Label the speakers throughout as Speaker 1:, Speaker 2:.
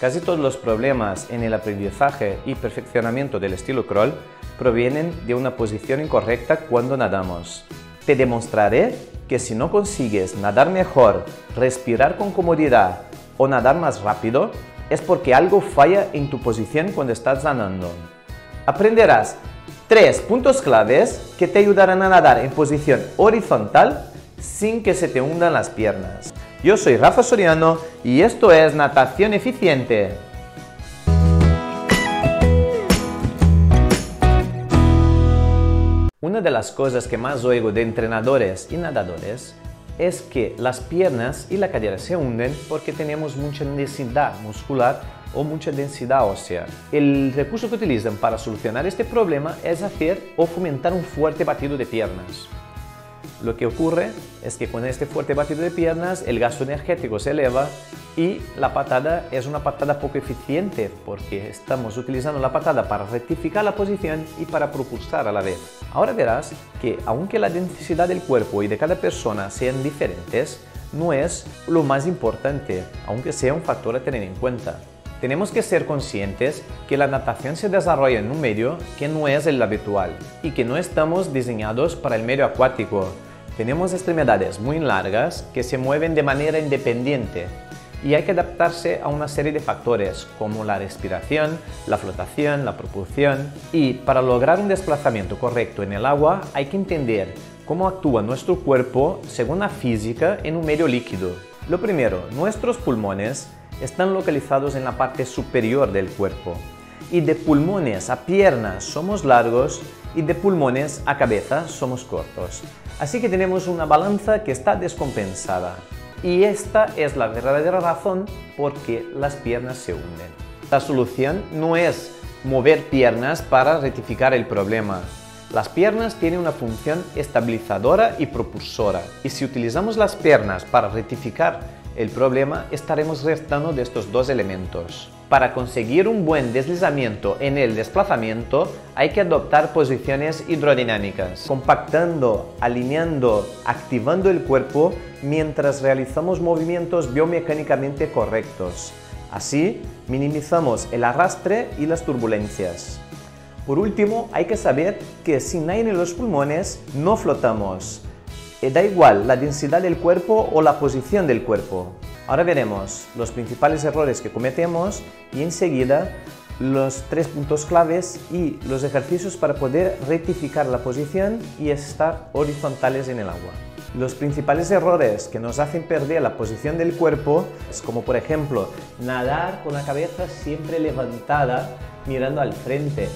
Speaker 1: Casi todos los problemas en el aprendizaje y perfeccionamiento del estilo crawl provienen de una posición incorrecta cuando nadamos. Te demostraré que si no consigues nadar mejor, respirar con comodidad o nadar más rápido, es porque algo falla en tu posición cuando estás nadando. Aprenderás 3 puntos claves que te ayudarán a nadar en posición horizontal sin que se te hundan las piernas. Yo soy Rafa Soriano y esto es Natación Eficiente. Una de las cosas que más oigo de entrenadores y nadadores es que las piernas y la cadera se hunden porque tenemos mucha densidad muscular o mucha densidad ósea. El recurso que utilizan para solucionar este problema es hacer o fomentar un fuerte batido de piernas. Lo que ocurre es que con este fuerte batido de piernas el gasto energético se eleva y la patada es una patada poco eficiente porque estamos utilizando la patada para rectificar la posición y para propulsar a la vez. Ahora verás que aunque la densidad del cuerpo y de cada persona sean diferentes, no es lo más importante, aunque sea un factor a tener en cuenta. Tenemos que ser conscientes que la natación se desarrolla en un medio que no es el habitual y que no estamos diseñados para el medio acuático. Tenemos extremidades muy largas que se mueven de manera independiente y hay que adaptarse a una serie de factores como la respiración, la flotación, la propulsión. Y para lograr un desplazamiento correcto en el agua hay que entender cómo actúa nuestro cuerpo según la física en un medio líquido. Lo primero, nuestros pulmones están localizados en la parte superior del cuerpo y de pulmones a piernas somos largos y de pulmones a cabeza somos cortos. Así que tenemos una balanza que está descompensada y esta es la verdadera razón por qué las piernas se hunden. La solución no es mover piernas para rectificar el problema. Las piernas tienen una función estabilizadora y propulsora y si utilizamos las piernas para rectificar el problema, estaremos restando de estos dos elementos. Para conseguir un buen deslizamiento en el desplazamiento, hay que adoptar posiciones hidrodinámicas, compactando, alineando, activando el cuerpo mientras realizamos movimientos biomecánicamente correctos. Así, minimizamos el arrastre y las turbulencias. Por último, hay que saber que sin aire en los pulmones no flotamos. Da igual la densidad del cuerpo o la posición del cuerpo. Ahora veremos los principales errores que cometemos y enseguida los 3 puntos claves y los ejercicios para poder rectificar la posición y estar horizontales en el agua. Los principales errores que nos hacen perder la posición del cuerpo es como por ejemplo nadar con la cabeza siempre levantada mirando al frente,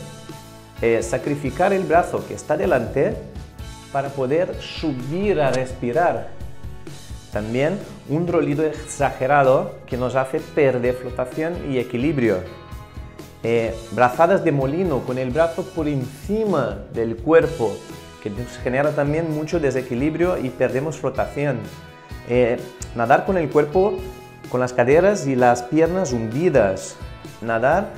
Speaker 1: sacrificar el brazo que está delante para poder subir a respirar. También un rolido exagerado que nos hace perder flotación y equilibrio. Brazadas de molino con el brazo por encima del cuerpo, que nos genera también mucho desequilibrio y perdemos flotación. Nadar con el cuerpo, con las caderas y las piernas hundidas. Nadar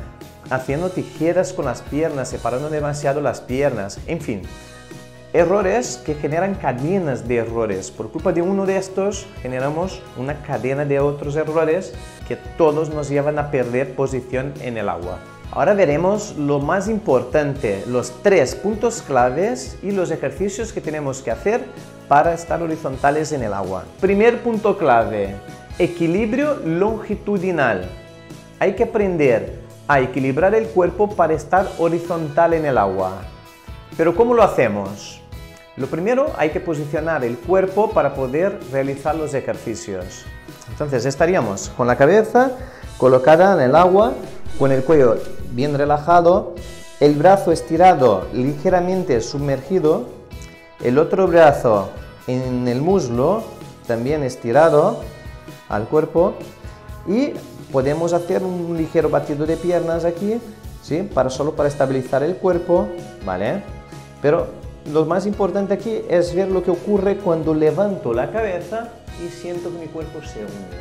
Speaker 1: haciendo tijeras con las piernas, separando demasiado las piernas, en fin. Errores que generan cadenas de errores. Por culpa de uno de estos, generamos una cadena de otros errores que todos nos llevan a perder posición en el agua. Ahora veremos lo más importante, los 3 puntos claves y los ejercicios que tenemos que hacer para estar horizontales en el agua. Primer punto clave, equilibrio longitudinal. Hay que aprender a equilibrar el cuerpo para estar horizontal en el agua. ¿Pero cómo lo hacemos? Lo primero, hay que posicionar el cuerpo para poder realizar los ejercicios. Entonces estaríamos con la cabeza colocada en el agua, con el cuello bien relajado, el brazo estirado ligeramente sumergido, el otro brazo en el muslo también estirado al cuerpo y podemos hacer un ligero batido de piernas aquí, ¿sí? Solo para estabilizar el cuerpo, ¿vale? Pero lo más importante aquí es ver lo que ocurre cuando levanto la cabeza y siento que mi cuerpo se hunde.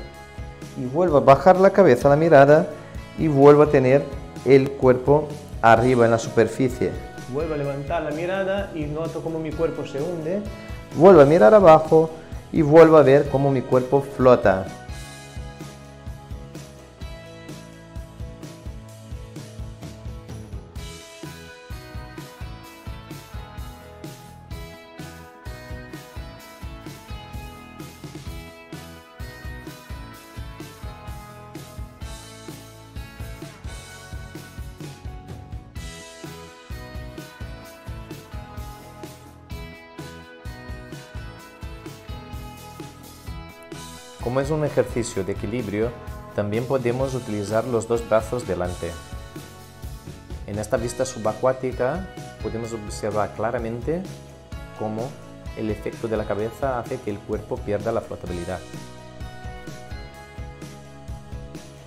Speaker 1: Y vuelvo a bajar la cabeza, la mirada, y vuelvo a tener el cuerpo arriba en la superficie. Vuelvo a levantar la mirada y noto cómo mi cuerpo se hunde. Vuelvo a mirar abajo y vuelvo a ver cómo mi cuerpo flota. Como es un ejercicio de equilibrio, también podemos utilizar los dos brazos delante. En esta vista subacuática podemos observar claramente cómo el efecto de la cabeza hace que el cuerpo pierda la flotabilidad.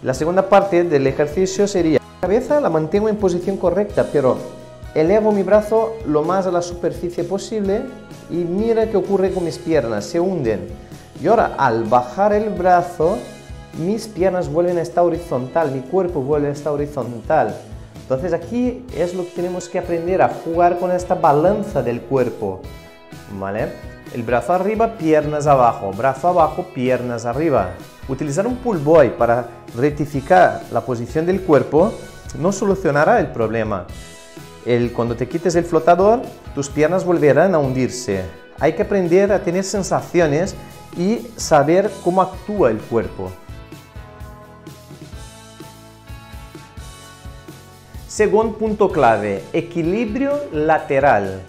Speaker 1: La segunda parte del ejercicio sería: la cabeza la mantengo en posición correcta, pero elevo mi brazo lo más a la superficie posible y mira qué ocurre con mis piernas, se hunden. Y ahora, al bajar el brazo, mis piernas vuelven a estar horizontal, mi cuerpo vuelve a estar horizontal. Entonces aquí es lo que tenemos que aprender, a jugar con esta balanza del cuerpo, ¿vale? El brazo arriba, piernas abajo, brazo abajo, piernas arriba. Utilizar un pull boy para rectificar la posición del cuerpo no solucionará el problema. Cuando te quites el flotador, tus piernas volverán a hundirse. Hay que aprender a tener sensaciones y saber cómo actúa el cuerpo. Segundo punto clave, equilibrio lateral.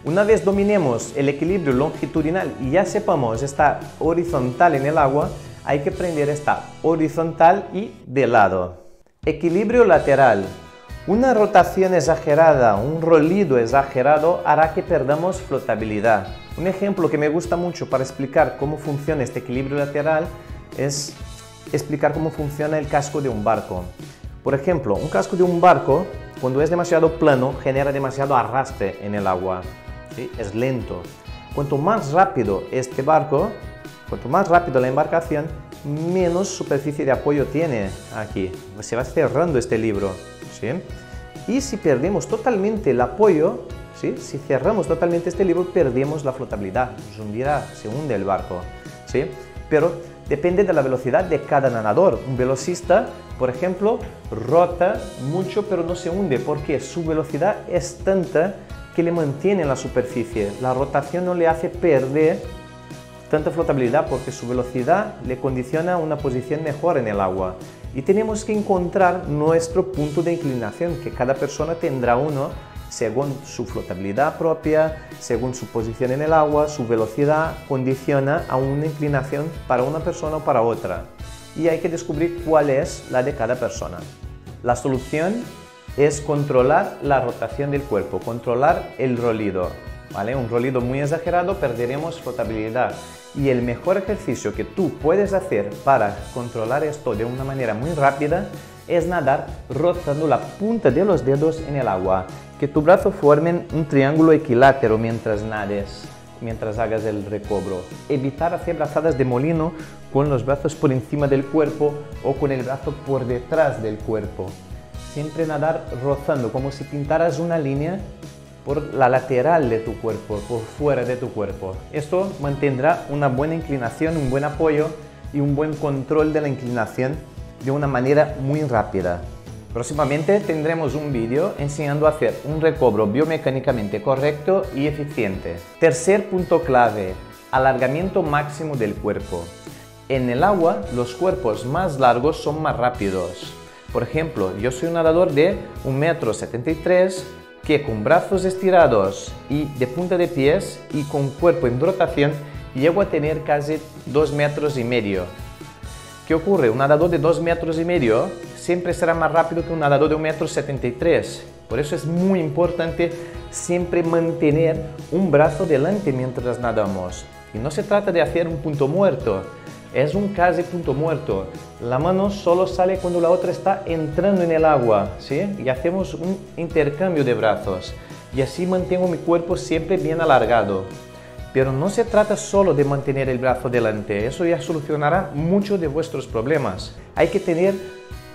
Speaker 1: Una vez dominemos el equilibrio longitudinal y ya sepamos estar horizontal en el agua, hay que aprender a estar horizontal y de lado. Equilibrio lateral. Una rotación exagerada, un rolido exagerado hará que perdamos flotabilidad. Un ejemplo que me gusta mucho para explicar cómo funciona este equilibrio lateral es explicar cómo funciona el casco de un barco. Por ejemplo, un casco de un barco, cuando es demasiado plano, genera demasiado arrastre en el agua, ¿sí? Es lento. Cuanto más rápido este barco, cuanto más rápido la embarcación, menos superficie de apoyo tiene aquí. Se va cerrando este libro, ¿sí? Y si perdemos totalmente el apoyo, ¿sí? Si cerramos totalmente este libro, perdemos la flotabilidad, se hunde el barco, ¿sí? Pero depende de la velocidad de cada nadador. Un velocista, por ejemplo, rota mucho pero no se hunde porque su velocidad es tanta que le mantiene en la superficie. La rotación no le hace perder tanta flotabilidad porque su velocidad le condiciona una posición mejor en el agua. Y tenemos que encontrar nuestro punto de inclinación, que cada persona tendrá uno según su flotabilidad propia, según su posición en el agua, su velocidad condiciona a una inclinación para una persona o para otra. Y hay que descubrir cuál es la de cada persona. La solución es controlar la rotación del cuerpo, controlar el rolido, ¿vale? Un rolido muy exagerado, perderemos flotabilidad. Y el mejor ejercicio que tú puedes hacer para controlar esto de una manera muy rápida es nadar rozando la punta de los dedos en el agua. Que tu brazo formen un triángulo equilátero mientras nades, mientras hagas el recobro. Evitar hacer brazadas de molino con los brazos por encima del cuerpo o con el brazo por detrás del cuerpo. Siempre nadar rozando, como si pintaras una línea por la lateral de tu cuerpo, por fuera de tu cuerpo. Esto mantendrá una buena inclinación, un buen apoyo y un buen control de la inclinación de una manera muy rápida. Próximamente tendremos un vídeo enseñando a hacer un recobro biomecánicamente correcto y eficiente. Tercer punto clave, alargamiento máximo del cuerpo. En el agua, los cuerpos más largos son más rápidos. Por ejemplo, yo soy un nadador de 1,73 m que con brazos estirados y de punta de pies y con cuerpo en rotación llego a tener casi 2,5 m. ¿Qué ocurre? Un nadador de 2,5 m siempre será más rápido que un nadador de 1,73 m. Por eso es muy importante siempre mantener un brazo delante mientras nadamos. Y no se trata de hacer un punto muerto, es un casi punto muerto. La mano solo sale cuando la otra está entrando en el agua, ¿sí? Y hacemos un intercambio de brazos. Y así mantengo mi cuerpo siempre bien alargado. Pero no se trata solo de mantener el brazo delante, eso ya solucionará muchos de vuestros problemas. Hay que tener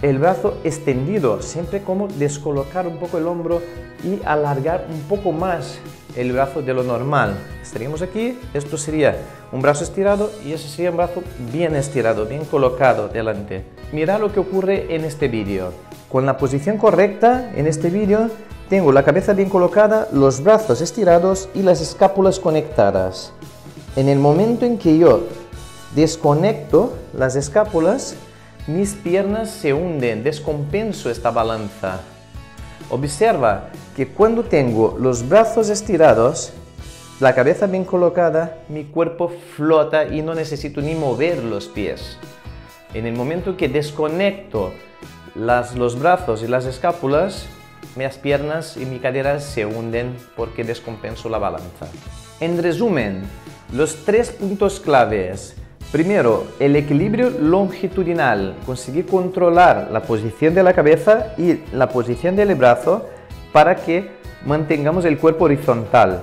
Speaker 1: el brazo extendido, siempre como descolocar un poco el hombro y alargar un poco más el brazo de lo normal. Estaríamos aquí, esto sería un brazo estirado y ese sería un brazo bien estirado, bien colocado delante. Mira lo que ocurre en este vídeo. Con la posición correcta en este vídeo tengo la cabeza bien colocada, los brazos estirados y las escápulas conectadas. En el momento en que yo desconecto las escápulas, mis piernas se hunden, descompenso esta balanza. Observa que cuando tengo los brazos estirados, la cabeza bien colocada, mi cuerpo flota y no necesito ni mover los pies. En el momento que desconecto los brazos y las escápulas, mis piernas y mi cadera se hunden porque descompenso la balanza. En resumen, los 3 puntos claves. Primero, el equilibrio longitudinal, conseguir controlar la posición de la cabeza y la posición del brazo para que mantengamos el cuerpo horizontal.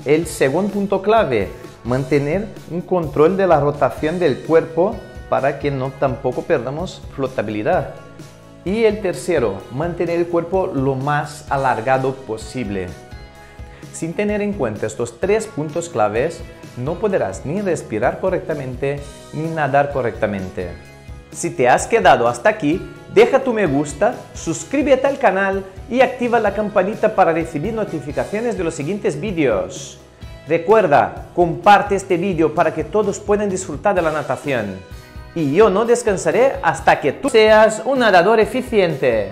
Speaker 1: El segundo punto clave, mantener un control de la rotación del cuerpo para que no tampoco perdamos flotabilidad. Y el tercero, mantener el cuerpo lo más alargado posible. Sin tener en cuenta estos 3 puntos claves, no podrás ni respirar correctamente ni nadar correctamente. Si te has quedado hasta aquí, deja tu me gusta, suscríbete al canal y activa la campanita para recibir notificaciones de los siguientes vídeos. Recuerda, comparte este vídeo para que todos puedan disfrutar de la natación. Y yo no descansaré hasta que tú seas un nadador eficiente.